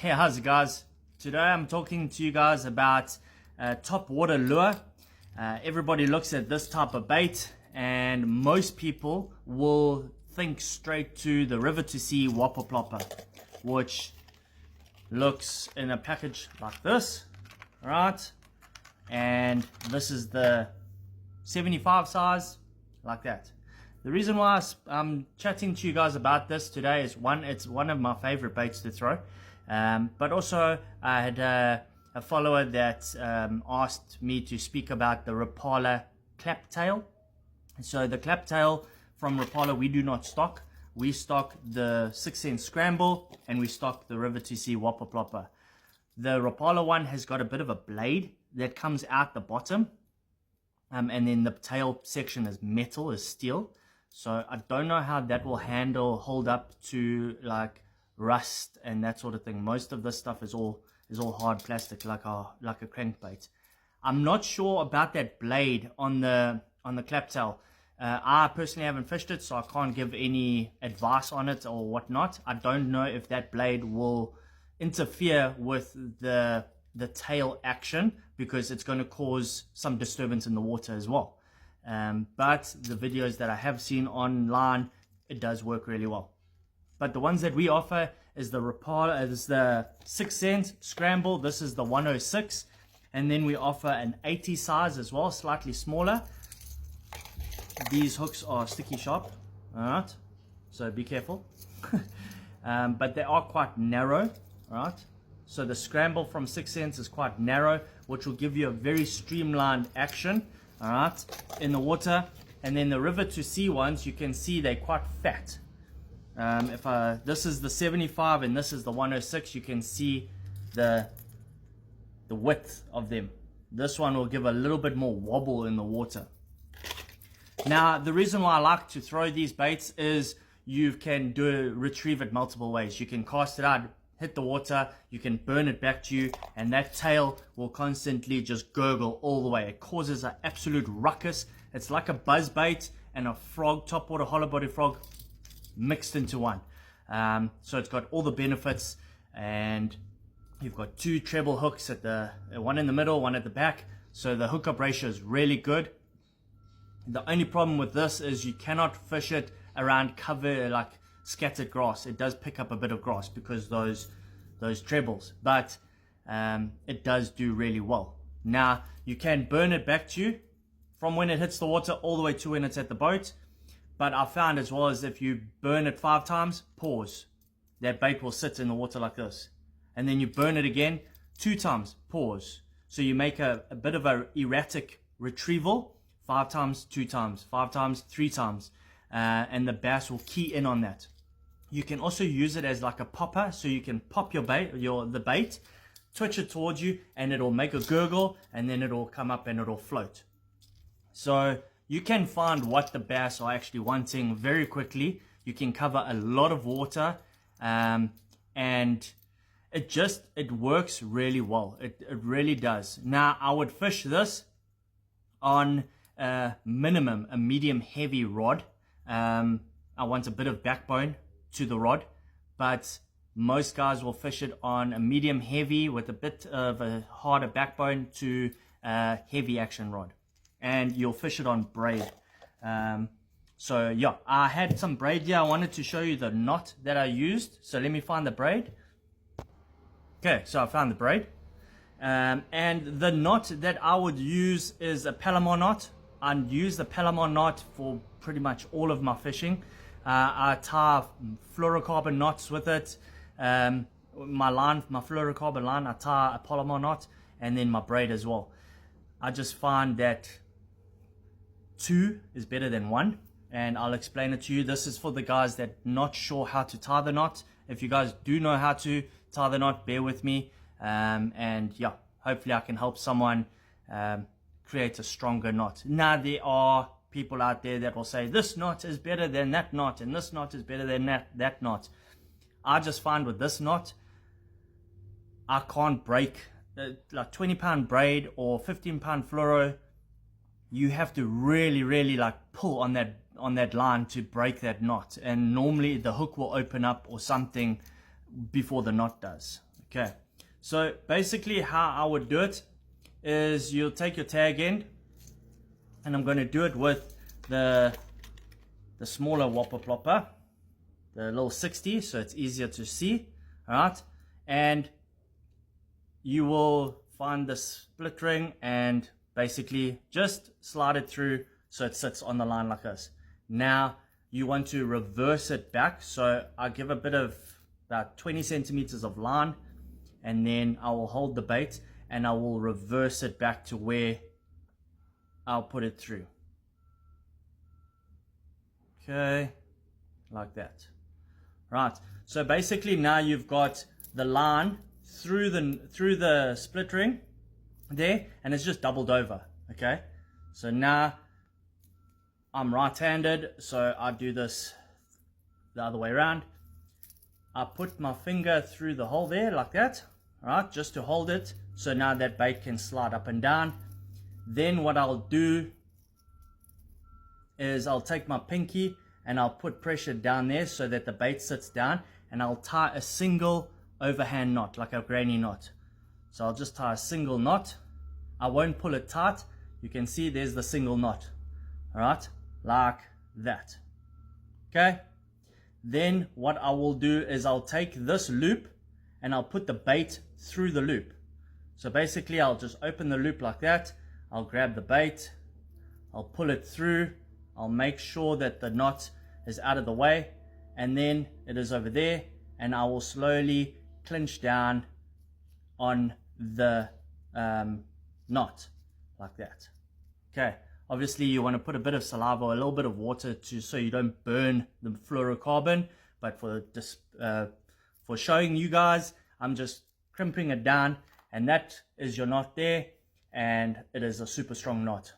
Hey, how's it guys? Today I'm talking to you guys about top water lure. Everybody looks at this type of bait and most people will think straight to the River to Sea Whopper Plopper, which looks in a package like this, right? And this is the 75 size, like that. The reason why I'm chatting to you guys about this today is one, it's one of my favorite baits to throw. But also I had a follower that asked me to speak about the Rapala claptail. So the claptail from Rapala we do not stock. We stock the 6 cent scramble and we stock the River to Sea Whopper Plopper. The Rapala one has got a bit of a blade that comes out the bottom, and then the tail section is metal, is steel. So I don't know how that will hold up to like rust and that sort of thing. Most of this stuff is all hard plastic, like a crankbait. I'm not sure about that blade on the claptail. I personally haven't fished it, so I can't give any advice on it or whatnot. I don't know if that blade will interfere with the tail action, because it's going to cause some disturbance in the water as well. But the videos that I have seen online, it does work really well. But the ones that we offer is the Rapala, is the 6 cent scramble. This is the 106, and then we offer an 80 size as well, slightly smaller. These hooks are sticky sharp, all right, so be careful. But they are quite narrow, all right. So the scramble from 6 cents is quite narrow, which will give you a very streamlined action, all right, in the water. And then the River to Sea ones, you can see they're quite fat. This is the 75 and this is the 106, you can see the width of them. This one will give a little bit more wobble in the water. Now, the reason why I like to throw these baits is you can retrieve it multiple ways. You can cast it out, hit the water, you can burn it back to you, and that tail will constantly just gurgle all the way. It causes an absolute ruckus. It's like a buzz bait and a frog, topwater hollow body frog, mixed into one. So it's got all the benefits, and you've got two treble hooks at one in the middle, one at the back, so the hookup ratio is really good. The only problem with this is you cannot fish it around cover, like scattered grass. It does pick up a bit of grass because those trebles, but it does do really well. Now you can burn it back to you from when it hits the water all the way to when it's at the boat. But I found as well as if you burn it 5 times, pause, that bait will sit in the water like this. And then you burn it again 2 times, pause. So you make a bit of an erratic retrieval, 5 times, 2 times, 5 times, 3 times. And the bass will key in on that. You can also use it as like a popper, so you can pop your bait, the bait, twitch it towards you, and it'll make a gurgle, and then it'll come up and it'll float. So you can find what the bass are actually wanting very quickly. You can cover a lot of water, and it works really well. It really does. Now I would fish this on a medium heavy rod. I want a bit of backbone to the rod, but most guys will fish it on a medium heavy with a bit of a harder backbone to a heavy action rod, and you'll fish it on braid. So yeah, I had some braid here. I wanted to show you the knot that I used, so let me find the braid. Okay, so I found the braid, and the knot that I would use is a Palomar knot. I use the Palomar knot for pretty much all of my fishing. I tie fluorocarbon knots with it. My fluorocarbon line, I tie a Palomar knot, and then my braid as well. I just find that 2 is better than 1, and I'll explain it to you. This is for the guys that not sure how to tie the knot. If you guys do know how to tie the knot, bear with me, and yeah, hopefully I can help someone create a stronger knot. Now there are people out there that will say this knot is better than that knot, and this knot is better than that knot. I just find with this knot, I can't break like 20-pound braid or 15-pound fluoro. You have to really like pull on that line to break that knot, and normally the hook will open up or something before the knot does. Okay, so basically how I would do it is you'll take your tag end, and I'm going to do it with the smaller whopper plopper, the little 60, so it's easier to see. All right, and you will find the split ring and basically just slide it through so it sits on the line like this. Now you want to reverse it back, so I give a bit of about 20 centimeters of line, and then I will hold the bait and I will reverse it back to where I'll put it through. Okay, like that. Right, so basically now you've got the line through the split ring there, and it's just doubled over. Okay, so now I'm right-handed, so I do this the other way around. I put my finger through the hole there like that, right, just to hold it, so now that bait can slide up and down. Then what I'll do is I'll take my pinky and I'll put pressure down there so that the bait sits down, and I'll tie a single overhand knot, like a granny knot. So I'll just tie a single knot. I won't pull it tight. You can see there's the single knot. All right, like that. Okay, then what I will do is I'll take this loop and I'll put the bait through the loop. So basically I'll just open the loop like that. I'll grab the bait, I'll pull it through, I'll make sure that the knot is out of the way, and then it is over there, and I will slowly clinch down on the knot like that. Okay, obviously you want to put a bit of saliva, a little bit of water so you don't burn the fluorocarbon, but for showing you guys, I'm just crimping it down, and that is your knot there, and it is a super strong knot.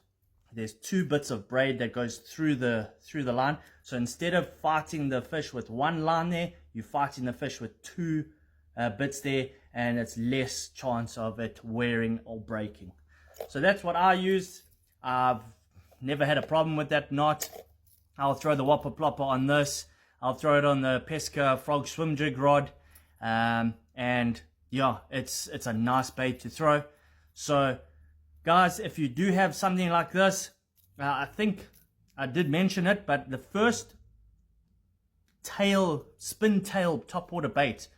There's 2 bits of braid that goes through the line, so instead of fighting the fish with 1 line there, you're fighting the fish with 2 bits there, and it's less chance of it wearing or breaking. So that's what I use. I've never had a problem with that knot. I'll throw the whopper plopper on this, I'll throw it on the Pesca frog swim jig rod, and yeah, it's a nice bait to throw. So guys, if you do have something like this, I think I did mention it, but the first spin tail topwater bait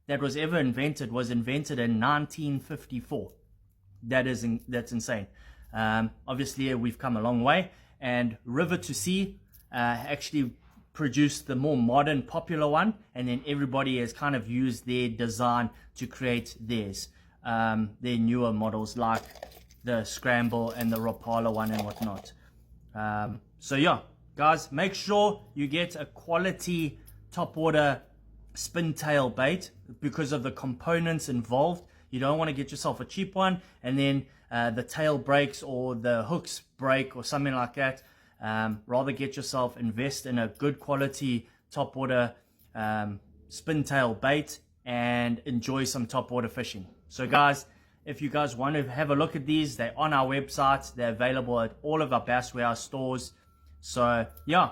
that was ever invented was invented in 1954. That's insane. Obviously we've come a long way, and River to Sea actually produced the more modern popular one, and then everybody has kind of used their design to create theirs, their newer models like the Scramble and the Rapala one and whatnot. So yeah, guys, make sure you get a quality topwater spin tail bait because of the components involved. You don't want to get yourself a cheap one and then the tail breaks or the hooks break or something like that. Rather get yourself, invest in a good quality topwater spin tail bait and enjoy some topwater fishing. So guys, if you guys want to have a look at these, they're on our website. They're available at all of our Bass Warehouse stores. So yeah,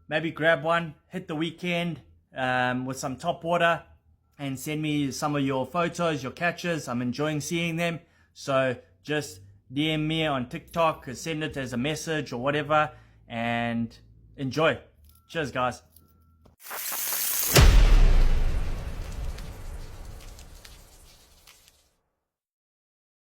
maybe grab one, hit the weekend with some topwater, and send me some of your photos, your catches. I'm enjoying seeing them. So just DM me on TikTok, send it as a message or whatever, and enjoy. Cheers, guys.